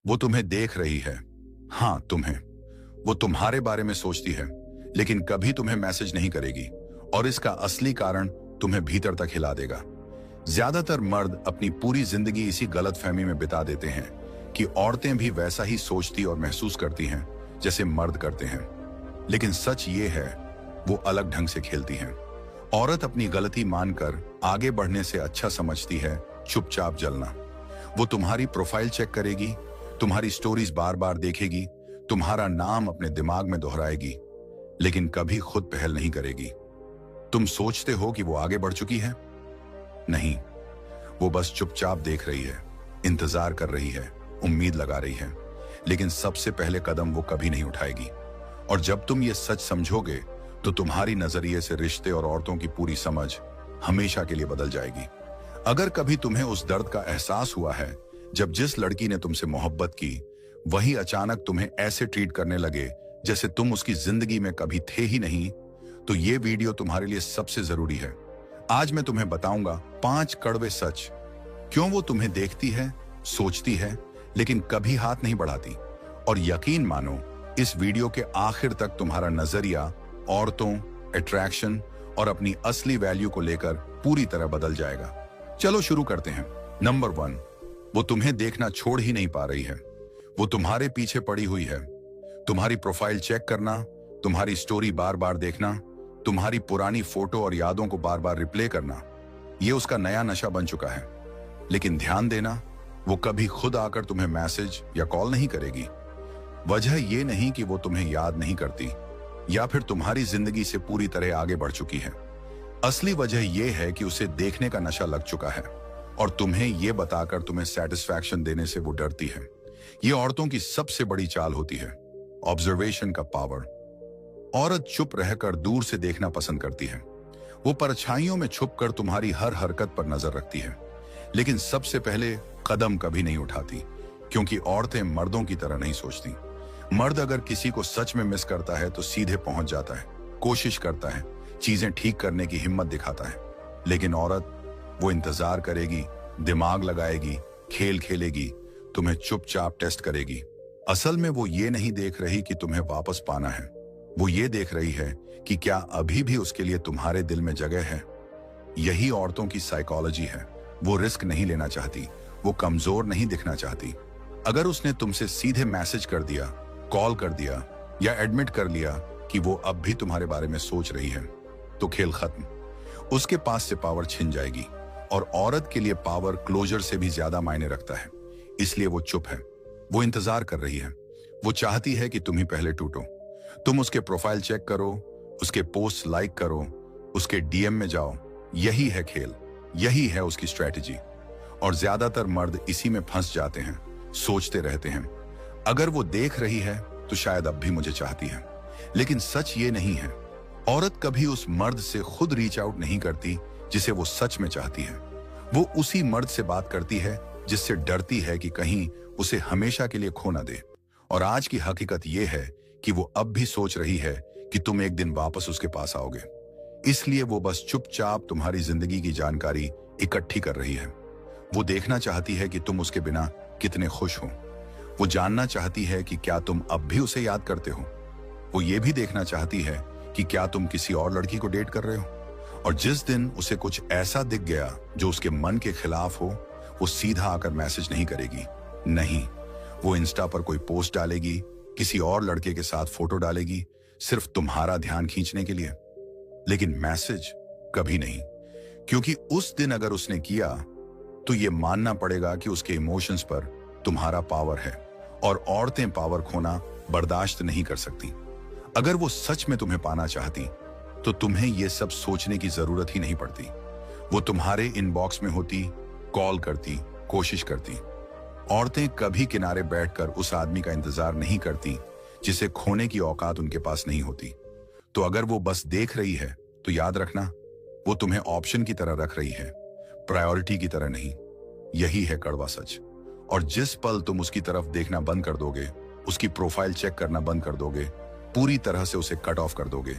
वो तुम्हें देख रही है। हाँ, तुम्हें। वो तुम्हारे बारे में सोचती है, लेकिन कभी तुम्हें मैसेज नहीं करेगी, और इसका असली कारण तुम्हें भीतर तक हिला देगा। ज्यादातर मर्द अपनी पूरी जिंदगी इसी गलतफहमी में बिता देते हैं कि औरतें भी वैसा ही सोचती और महसूस करती हैं जैसे मर्द करते हैं। लेकिन सच ये है, वो अलग ढंग से खेलती हैं। औरत अपनी गलती मानकर आगे बढ़ने से अच्छा समझती है चुपचाप जलना। वो तुम्हारी प्रोफाइल चेक करेगी, तुम्हारी स्टोरीज बार बार देखेगी, तुम्हारा नाम अपने दिमाग में दोहराएगी, लेकिन कभी खुद पहल नहीं करेगी। तुम सोचते हो कि वो आगे बढ़ चुकी है? नहीं, वो बस चुपचाप देख रही है, इंतजार कर रही है, उम्मीद लगा रही है, लेकिन सबसे पहले कदम वो कभी नहीं उठाएगी। और जब तुम ये सच समझोगे तो तुम्हारी नजरिए से रिश्ते और औरतों की पूरी समझ हमेशा के लिए बदल जाएगी। अगर कभी तुम्हें उस दर्द का एहसास हुआ है जब जिस लड़की ने तुमसे मोहब्बत की वही अचानक तुम्हें ऐसे ट्रीट करने लगे जैसे तुम उसकी जिंदगी में कभी थे ही नहीं, तो ये वीडियो तुम्हारे लिए सबसे जरूरी है। आज मैं तुम्हें बताऊंगा 5 कड़वे सच, क्यों वो तुम्हें देखती है, सोचती है, लेकिन कभी हाथ नहीं बढ़ाती। और यकीन मानो, इस वीडियो के आखिर तक तुम्हारा नजरिया औरतों, अट्रैक्शन और अपनी असली वैल्यू को लेकर पूरी तरह बदल जाएगा। चलो शुरू करते हैं। नंबर 1, वो तुम्हें देखना छोड़ ही नहीं पा रही है। वो तुम्हारे पीछे पड़ी हुई है। तुम्हारी प्रोफाइल चेक करना, तुम्हारी स्टोरी बार बार देखना, तुम्हारी पुरानी फोटो और यादों को बार बार रिप्ले करना, ये उसका नया नशा बन चुका है। लेकिन ध्यान देना, वो कभी खुद आकर तुम्हें मैसेज या कॉल नहीं करेगी। वजह ये नहीं कि वो तुम्हें याद नहीं करती या फिर तुम्हारी जिंदगी से पूरी तरह आगे बढ़ चुकी है। असली वजह यह है कि उसे देखने का नशा लग चुका है, और तुम्हें यह बताकर तुम्हें सेटिस्फैक्शन देने से वो डरती है। ये औरतों की सबसे बड़ी चाल होती है, ऑब्जर्वेशन का पावर। औरत चुप रहकर दूर से देखना पसंद करती है। वो परछाइयों में छुपकर तुम्हारी हर हरकत पर नजर रखती है, लेकिन सबसे पहले कदम कभी नहीं उठाती, क्योंकि औरतें मर्दों की तरह नहीं सोचती। मर्द अगर किसी को सच में मिस करता है तो सीधे पहुंच जाता है, कोशिश करता है, चीजें ठीक करने की हिम्मत दिखाता है। लेकिन औरत, वो इंतजार करेगी, दिमाग लगाएगी, खेल खेलेगी, तुम्हें चुपचाप टेस्ट करेगी। असल में वो ये नहीं देख रही कि तुम्हें वापस पाना है, वो ये देख रही है कि क्या अभी भी उसके लिए तुम्हारे दिल में जगह है। यही औरतों की साइकोलॉजी है। वो रिस्क नहीं लेना चाहती, वो कमजोर नहीं दिखना चाहती। अगर उसने तुमसे सीधे मैसेज कर दिया, कॉल कर दिया या एडमिट कर लिया कि वो अब भी तुम्हारे बारे में सोच रही है, तो खेल खत्म। उसके पास से पावर छिन जाएगी, और औरत के लिए पावर क्लोजर से भी ज्यादा मायने रखता है। इसलिए वो चुप है, वो इंतजार कर रही है। वो चाहती है कि तुम ही पहले टूटो। तुम उसके प्रोफाइल चेक करो, उसके पोस्ट लाइक करो, उसके डीएम में जाओ। यही है खेल, यही है उसकी स्ट्रेटेजी। और ज्यादातर मर्द इसी में फंस जाते हैं, सोचते रहते हैं, अगर वो देख रही है तो शायद अब भी मुझे चाहती है। लेकिन सच ये नहीं है। औरत कभी उस मर्द से खुद रीच आउट नहीं करती जिसे वो सच में चाहती है। वो उसी मर्द से बात करती है जिससे डरती है कि कहीं उसे हमेशा के लिए खो ना दे। और आज की हकीकत यह है कि वो अब भी सोच रही है कि तुम एक दिन वापस उसके पास आओगे। इसलिए वो बस चुपचाप तुम्हारी जिंदगी की जानकारी इकट्ठी कर रही है। वो देखना चाहती है कि तुम उसके बिना कितने खुश हो। वो जानना चाहती है कि क्या तुम अब भी उसे याद करते हो। वो ये भी देखना चाहती है कि क्या तुम किसी और लड़की को डेट कर रहे हो। और जिस दिन उसे कुछ ऐसा दिख गया जो उसके मन के खिलाफ हो, वो सीधा आकर मैसेज नहीं करेगी। नहीं, वो इंस्टा पर कोई पोस्ट डालेगी, किसी और लड़के के साथ फोटो डालेगी, सिर्फ तुम्हारा ध्यान खींचने के लिए। लेकिन मैसेज कभी नहीं, क्योंकि उस दिन अगर उसने किया तो ये मानना पड़ेगा कि उसके इमोशंस पर तुम्हारा पावर है, और औरतें पावर खोना बर्दाश्त नहीं कर सकती। अगर वो सच में तुम्हें पाना चाहती तो तुम्हें ये सब सोचने की जरूरत ही नहीं पड़ती। वो तुम्हारे इनबॉक्स में होती, कॉल करती, कोशिश करती। औरतें कभी किनारे बैठकर उस आदमी का इंतजार नहीं करती जिसे खोने की औकात उनके पास नहीं होती। तो अगर वो बस देख रही है तो याद रखना, वो तुम्हें ऑप्शन की तरह रख रही है, प्रायोरिटी की तरह नहीं। यही है कड़वा सच। और जिस पल तुम उसकी तरफ देखना बंद कर दोगे, उसकी प्रोफाइल चेक करना बंद कर दोगे, पूरी तरह से उसे कट ऑफ कर दोगे,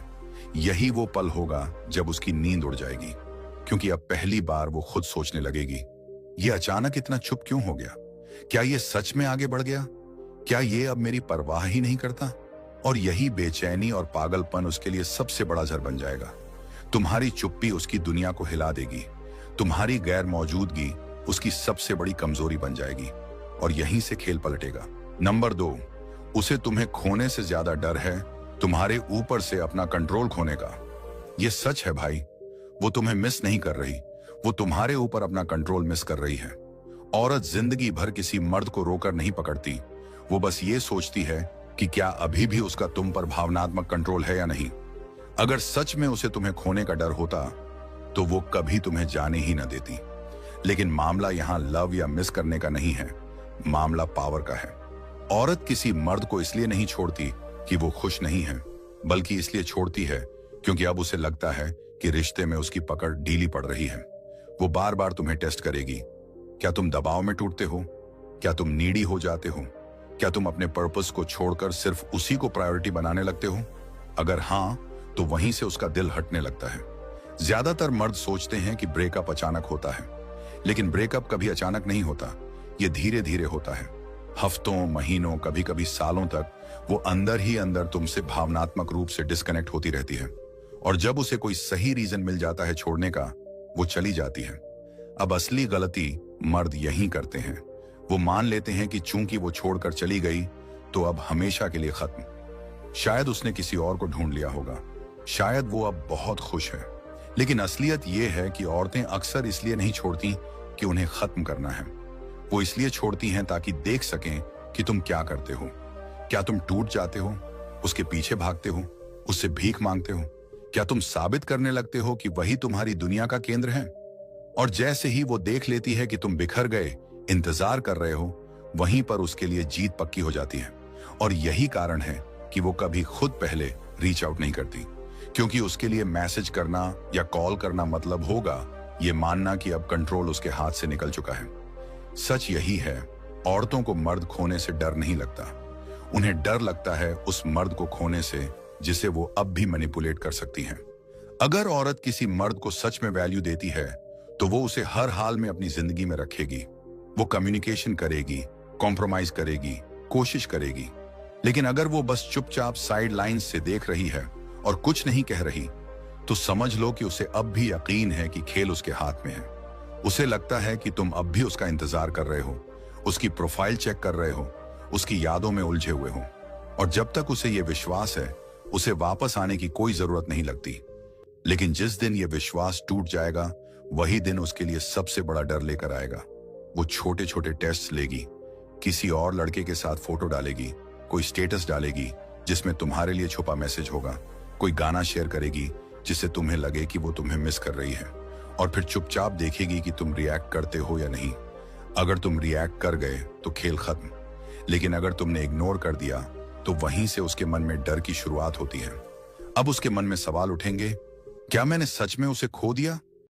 यही वो पल होगा जब उसकी नींद उड़ जाएगी। क्योंकि अब पहली बार वो खुद सोचने लगेगी, ये अचानक इतना चुप क्यों हो गया। क्या ये सच में आगे बढ़ गया? क्या ये अब मेरी परवाह ही नहीं करता? और यही बेचैनी और पागलपन उसके लिए सबसे बड़ा जहर बन जाएगा। तुम्हारी चुप्पी उसकी दुनिया को हिला देगी। तुम्हारी गैर मौजूदगी उसकी सबसे बड़ी कमजोरी बन जाएगी और यहीं से खेल पलटेगा। नंबर 2, उसे तुम्हें खोने से ज्यादा डर है तुम्हारे ऊपर से अपना कंट्रोल खोने का। यह सच है भाई, वो तुम्हें मिस नहीं कर रही, वो तुम्हारे ऊपर अपना कंट्रोल मिस कर रही है। औरत जिंदगी भर किसी मर्द को रोकर नहीं पकड़ती, वो बस ये सोचती है कि क्या अभी भी उसका तुम पर भावनात्मक कंट्रोल है या नहीं। अगर सच में उसे तुम्हें खोने का डर होता तो वो कभी तुम्हें जाने ही न देती। लेकिन मामला यहां लव या मिस करने का नहीं है, मामला पावर का है। औरत किसी मर्द को इसलिए नहीं छोड़ती कि वो खुश नहीं है, बल्कि इसलिए छोड़ती है क्योंकि अब उसे लगता है कि रिश्ते में उसकी पकड़ ढीली पड़ रही है। वो बार बार तुम्हें टेस्ट करेगी। क्या तुम दबाव में टूटते हो? क्या तुम नीडी हो जाते हो? क्या तुम अपने पर्पस को छोड़कर सिर्फ उसी को प्रायोरिटी बनाने लगते हो? अगर हां, तो वहीं से उसका दिल हटने लगता है। ज्यादातर मर्द सोचते हैं कि ब्रेकअप अचानक होता है, लेकिन ब्रेकअप कभी अचानक नहीं होता, ये धीरे धीरे होता है। हफ्तों, महीनों, कभी कभी सालों तक वो अंदर ही अंदर तुमसे भावनात्मक रूप से डिस्कनेक्ट होती रहती है और जब उसे कोई सही रीजन मिल जाता है छोड़ने का, वो चली जाती है। अब असली गलती मर्द यही करते हैं। वो मान लेते हैं कि चूंकि वो छोड़कर चली गई तो अब हमेशा के लिए खत्म। शायद उसने किसी और को ढूंढ लिया होगा, शायद वो अब बहुत खुश है। लेकिन असलियत ये है कि औरतें अक्सर इसलिए नहीं छोड़ती कि उन्हें खत्म करना है, वो इसलिए छोड़ती हैं ताकि देख सकें कि तुम क्या करते हो। क्या तुम टूट जाते हो, उसके पीछे भागते हो, उससे भीख मांगते हो? क्या तुम साबित करने लगते हो कि वही तुम्हारी दुनिया का केंद्र है? और जैसे ही वो देख लेती है कि तुम बिखर गए, इंतजार कर रहे हो, वहीं पर उसके लिए जीत पक्की हो जाती है। और यही कारण है कि वो कभी खुद पहले रीच आउट नहीं करती, क्योंकि उसके लिए मैसेज करना या कॉल करना मतलब होगा ये मानना कि अब कंट्रोल उसके हाथ से निकल चुका है। सच यही है, औरतों को मर्द खोने से डर नहीं लगता, उन्हें डर लगता है उस मर्द को खोने से जिसे वो अब भी मैनिपुलेट कर सकती हैं। अगर औरत किसी मर्द को सच में वैल्यू देती है तो वो उसे हर हाल में अपनी जिंदगी में रखेगी। वो कम्युनिकेशन करेगी, कॉम्प्रोमाइज करेगी, कोशिश करेगी। लेकिन अगर वो बस चुपचाप साइड लाइंस से देख रही है और कुछ नहीं कह रही, तो समझ लो कि उसे अब भी यकीन है कि खेल उसके हाथ में है। उसे लगता है कि तुम अब भी उसका इंतजार कर रहे हो, उसकी प्रोफाइल चेक कर रहे हो, उसकी यादों में उलझे हुए हो। और जब तक उसे यह विश्वास है, उसे वापस आने की कोई जरूरत नहीं लगती। लेकिन जिस दिन यह विश्वास टूट जाएगा, वही दिन उसके लिए सबसे बड़ा डर लेकर आएगा। वो छोटे छोटे टेस्ट लेगी, किसी और लड़के के साथ फोटो डालेगी, कोई स्टेटस डालेगी जिसमें तुम्हारे लिए छुपा मैसेज होगा, कोई गाना शेयर करेगी जिससे तुम्हें लगे कि वो तुम्हें मिस कर रही है, और फिर चुपचाप देखेगी कि तुम रिएक्ट करते हो या नहीं। अगर तुम रिएक्ट कर गए तो खेल खत्म, लेकिन अगर तुमने इग्नोर कर दिया तो वहीं से उसके मन में डर की शुरुआत होती है। अब उसके मन में सवाल उठेंगे, क्या मैंने सच में उसे खो दिया?